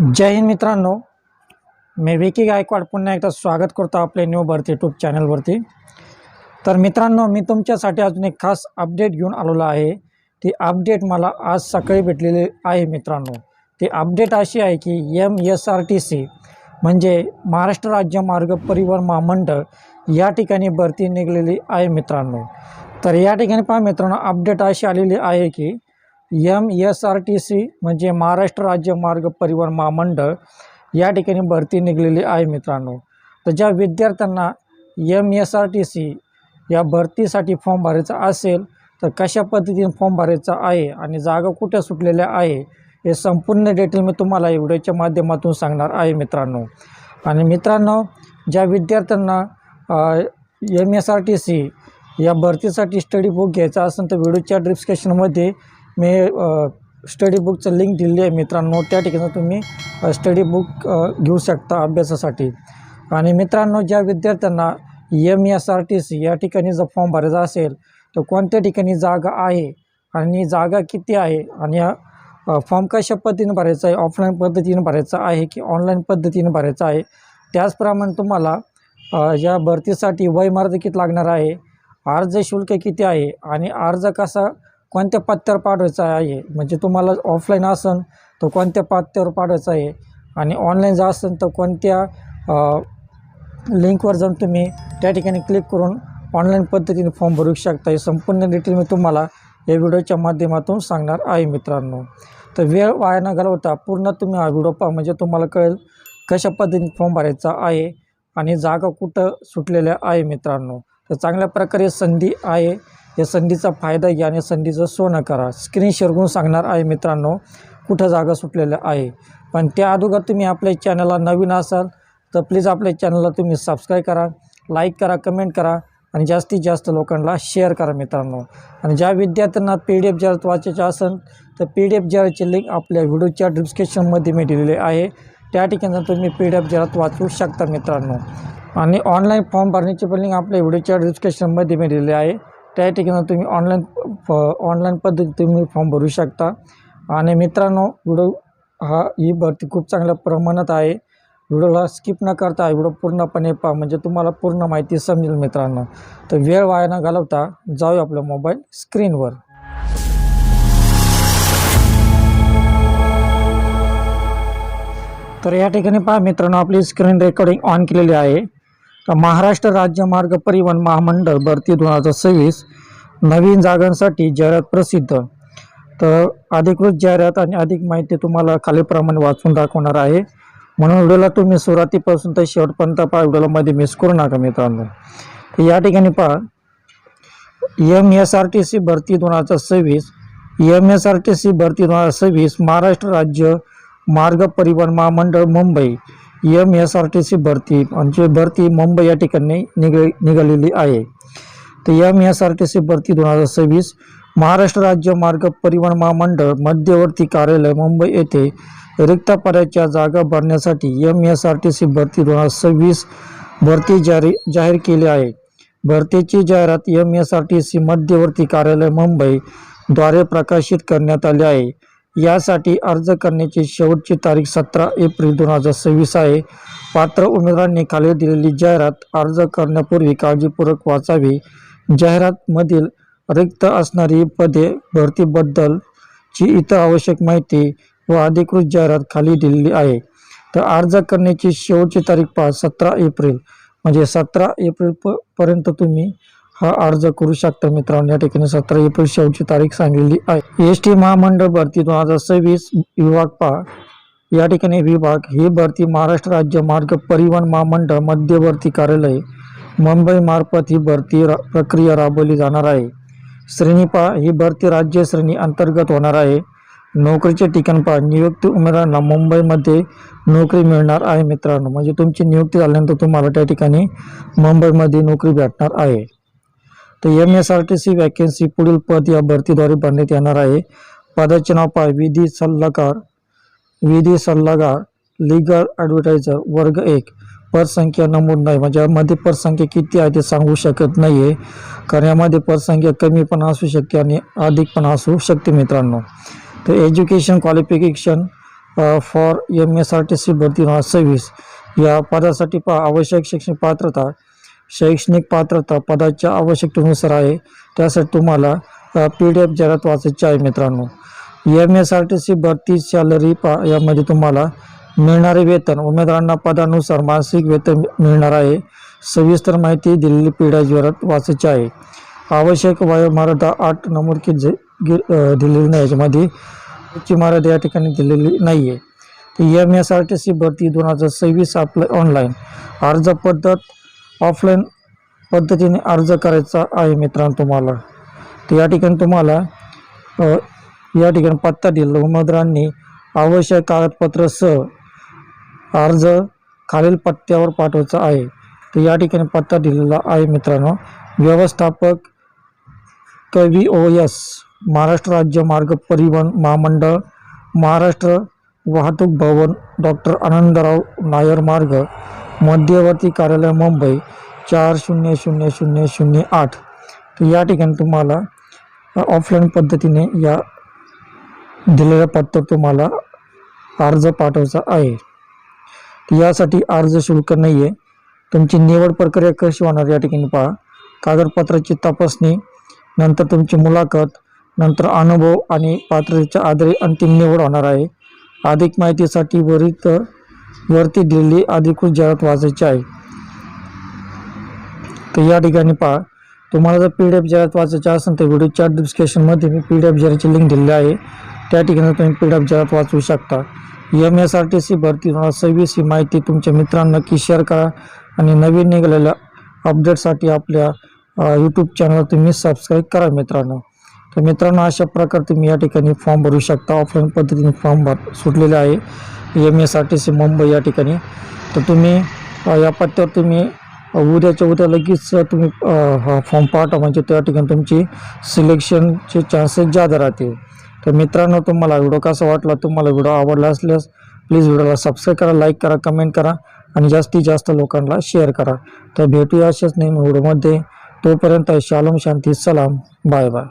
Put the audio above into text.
जय हिंद मित्रांनो, मी विकी गायकवाड पुन्हा एकदा स्वागत करतो आपल्या न्यू भरती यूट्यूब चॅनलवरती। तर मित्रांनो, मी तुमच्यासाठी अजून एक खास अपडेट घेऊन आलेलो आहे। ती अपडेट मला आज सकाळी भेटलेली आहे मित्रांनो। ती अपडेट अशी आहे की MSRTC म्हणजे महाराष्ट्र राज्य मार्ग परिवहन महामंडळ या ठिकाणी भरती निघलेली आहे मित्रांनो। तर या ठिकाणी पहा मित्रांनो, अपडेट अशी आलेली आहे की MSRTC म्हणजे महाराष्ट्र राज्य मार्ग परिवहन महामंडळ या ठिकाणी भरती निघलेली आहे मित्रांनो। तर ज्या विद्यार्थ्यांना MSRTC या भरतीसाठी फॉर्म भरायचा असेल तर कशा पद्धतीने फॉर्म भरायचा आहे आणि जागा कुठे सुटलेल्या आहे हे संपूर्ण डिटेल मी तुम्हाला या व्हिडिओच्या माध्यमातून सांगणार आहे मित्रांनो। आणि मित्रांनो, ज्या विद्यार्थ्यांना MSRTC या भरतीसाठी स्टडी बुक घ्यायचा असेल तर व्हिडिओच्या डिस्क्रिप्शनमध्ये मी स्टडी बुकचं लिंक दिली आहे मित्रांनो। त्या ठिकाणी तुम्ही स्टडी बुक घेऊ शकता अभ्यासासाठी। आणि मित्रांनो, ज्या विद्यार्थ्यांना MSRTC या ठिकाणी जर फॉर्म भरायचा असेल तर कोणत्या ठिकाणी जागा आहे आणि जागा किती आहे आणि फॉर्म कशा पद्धतीने भरायचा आहे, ऑफलाईन पद्धतीने भरायचा आहे की ऑनलाईन पद्धतीने भरायचा आहे, त्याचप्रमाणे तुम्हाला या भरतीसाठी वयमर्यादा किती लागणार आहे, अर्ज शुल्क किती आहे आणि अर्ज कसा कोणत्या पत्त्यावर पाठवायचा आहे, म्हणजे तुम्हाला ऑफलाईन असेल तर कोणत्या पत्त्यावर पाठवायचं आहे आणि ऑनलाईन जर असेल तर कोणत्या लिंकवर जाऊन तुम्ही त्या ठिकाणी क्लिक करून ऑनलाईन पद्धतीने फॉर्म भरू शकता। हे संपूर्ण डिटेल मी तुम्हाला या व्हिडिओच्या माध्यमातून सांगणार आहे मित्रांनो। तर वेळ वाया न घालवता पूर्ण तुम्ही हा व्हिडिओ पहा, म्हणजे तुम्हाला कळेल कशा पद्धतीने फॉर्म भरायचा आहे आणि जागा कुठं सुटलेल्या आहे मित्रांनो। तर चांगल्या प्रकारे संधी आहे, या संधीचा फायदा घ्या आणि संधीचं सोनं करा। स्क्रीन शेअर करून सांगणार आहे मित्रांनो कुठं जागा सुटलेल्या आहे। पण त्या अगोदर तुम्ही आपल्या चॅनलला नवीन असाल तर प्लीज आपल्या चॅनलला तुम्ही सबस्क्राईब करा, लाईक करा, कमेंट करा आणि जास्तीत जास्त लोकांना शेअर करा मित्रांनो। आणि ज्या विद्यार्थ्यांना PDF जर वाचायचे असेल तर PDF जरची लिंक आपल्या व्हिडिओच्या डिस्क्रिप्शनमध्ये मी दिलेली आहे, त्या ठिकाणी तुम्ही PDF जरात वाचू शकता मित्रांनो। आणि ऑनलाईन फॉर्म भरण्याची पण लिंक आपल्या व्हिडिओच्या डिस्क्रिप्शनमध्ये मी दिलेली आहे, त्या ठिकाणी तुम्ही ऑनलाईन पद्धतीने तुम्ही फॉर्म भरू शकता। आणि मित्रांनो, ही भरती खूप चांगल्या प्रमाणात आहे। व्हिडिओला स्किप न करता व्हिडिओ पूर्णपणे पहा, म्हणजे तुम्हाला पूर्ण माहिती समजेल मित्रांनो। तर वेळ वाया न घालवता जाऊया आपल्या मोबाईल स्क्रीनवर। तर या ठिकाणी पहा मित्रांनो, आपली स्क्रीन रेकॉर्डिंग ऑन केलेली आहे। तर महाराष्ट्र राज्य मार्ग परिवहन महामंडळ भरती 2026 नवीन जागांसाठी जाहिरात प्रसिद्ध। तर अधिकृत जाहिरात आणि अधिक माहिती तुम्हाला खालीलप्रमाणे वाचून दाखवणार आहे, म्हणून व्हिडिओला तुम्ही सुरुवातीपासून तर शेवटपर्यंत पहा, व्हिडिओमध्ये मिस करू नका मित्रांनो। तर या ठिकाणी पहा, MSRTC भरती 2026 MSRTC भरती 2026 महाराष्ट्र राज्य मार्ग परिवहन महामंडळ मुंबई MSRTC भरती म्हणजे भरती मुंबई या ठिकाणी निघालेली आहे। तर MSRTC भरती 2026 महाराष्ट्र राज्य मार्ग परिवहन महामंडळ मध्यवर्ती कार्यालय मुंबई येथे रिक्त पदाच्या जागा भरण्यासाठी MSRTC भरती 2026 भरती जाहीर केली आहे। भरतीची जाहिरात MSRTC मध्यवर्ती कार्यालय मुंबई द्वारे प्रकाशित करण्यात आली आहे। यासाठी अर्ज करण्याची शेवटची तारीख 17 एप्रिल 2026 आहे। पात्र उमेदवारांनी खाली दिलेली जाहिरात अर्ज करण्यापूर्वी काळजीपूर्वक वाचावी। जाहिरातमधील रिक्त असणारी पदे, भरतीबद्दलची इतर आवश्यक माहिती व अधिकृत जाहिरात खाली दिलेली आहे। तर अर्ज करण्याची शेवटची तारीख पहा 17 एप्रिल, म्हणजे 17 एप्रिल पर्यंत तुम्ही हा अर्ज करू शकता मित्रांनो। या ठिकाणी 17 एप्रिल शेवटची तारीख सांगलेली आहे। ST महामंडळ भरती 2026 विभाग पहा, या ठिकाणी विभाग ही भरती महाराष्ट्र राज्य मार्ग परिवहन महामंडळ मध्यवर्ती कार्यालय मुंबई मार्फत ही भरती प्रक्रिया राबवली जाणार आहे। श्रेणी पहा, ही भरती राज्य श्रेणी अंतर्गत होणार आहे। नोकरीचे ठिकाण पहा, नियुक्ती उमेदवारांना मुंबईमध्ये नोकरी मिळणार आहे मित्रांनो, म्हणजे तुमची नियुक्ती झाल्यानंतर तुम्हाला त्या ठिकाणी मुंबईमध्ये नोकरी भेटणार आहे। तर MSRTC वॅकन्सी पुढील पद या भरतीद्वारे भरण्यात येणार आहे। पदाचे नाव पहा, विधी सल्लागार लीगल ॲडव्हायझर वर्ग 1। पदसंख्या नमूद नाही, म्हणजे यामध्ये पदसंख्या किती आहे ते सांगू शकत नाही आहे, कारण यामध्ये पदसंख्या कमी पण असू शकते आणि अधिक पण असू शकते मित्रांनो। तर एज्युकेशन क्वालिफिकेशन फॉर MSRTC भरती 2026 या पदासाठी आवश्यक शैक्षणिक पात्रता पदाच्या आवश्यकतेनुसार आहे. त्यासाठी तुम्हाला PDF जाहिरात वाचायची आहे मित्रांनो. MSRTC भरती सॅलरी यामध्ये तुम्हाला मिळणारे वेतन उमेदवारांना पदानुसार मासिक वेतन मिळणार आहे. सविस्तर माहिती दिलेली PDF जाहिरात वाचायची आहे. आवश्यक वयोमर्यादा 8 नमूद दिलेली नाही, याच्यामध्ये ची मर्यादा या ठिकाणी दिलेली नाही आहे. तर MSRTC भरती 2026 आपलं ऑनलाईन अर्ज पद्धत ऑफलाईन पद्धतीने अर्ज करायचा आहे मित्रांनो तुम्हाला. तर या ठिकाणी तुम्हाला या ठिकाणी पत्ता दिलेला उमेदवारांनी आवश्यक कागदपत्रासह अर्ज खालील पत्त्यावर पाठवायचा आहे. तर या ठिकाणी पत्ता दिलेला आहे मित्रांनो. व्यवस्थापक KVOS महाराष्ट्र राज्य मार्ग परिवहन महामंडळ महाराष्ट्र वाहतूक भवन डॉक्टर आनंदराव नायर मार्ग मध्यवर्ती कार्यालय मुंबई 400008. तर या ठिकाणी तुम्हाला ऑफलाईन पद्धतीने या दिलेल्या पत्त्यावर तुम्हाला अर्ज पाठवायचा आहे. यासाठी अर्ज शुल्क नाही आहे. तुमची निवड प्रक्रिया कशी होणार या ठिकाणी पहा. कागदपत्राची तपासणी, नंतर तुमची मुलाखत, नंतर अनुभव आणि पात्रतेच्या आधारे अंतिम निवड होणार आहे. अधिक माहितीसाठी वरती दिलेली अधिकृत जाहिरात वाचायची आहे. तर या ठिकाणी पहा, तुम्हाला जर PDF जाहिरात वाचायची असेल तर व्हिडिओच्या डिस्क्रिप्शनमध्ये मी PDF जाहिरातची लिंक दिलेली आहे. त्या ठिकाणी तुम्ही PDF जाहिरात वाचू शकता. MSRTC भरती 2026 ही माहिती तुमच्या मित्रांना नक्की शेअर करा आणि नवीन निघालेल्या अपडेटसाठी आपल्या यूट्यूब चॅनल तुम्ही सबस्क्राईब करा मित्रांनो. तर मित्रांनो, अशा प्रकारे तुम्ही या ठिकाणी फॉर्म भरू शकता. ऑफलाईन पद्धतीने फॉर्म सुटलेले आहे MSRTC मुंबई या ठिकाणी. तर तुम्ही या पत्त्यावर तुम्ही उद्याच्या उद्या लगेच तुम्ही हा फॉर्म पाठवा, म्हणजे त्या ठिकाणी तुमची सिलेक्शनचे चान्सेस जादा राहतील. तर मित्रांनो, तुम्हाला व्हिडिओ कसा वाटला, तुम्हाला व्हिडिओ आवडला असल्यास प्लीज व्हिडिओला सबस्क्राईब करा, लाईक करा, कमेंट करा आणि जास्तीत जास्त लोकांना शेअर करा. तर भेटूया अशाच नवीन व्हिडिओमध्ये. तोपर्यंत शालोम, शांती, सलाम, बाय बाय.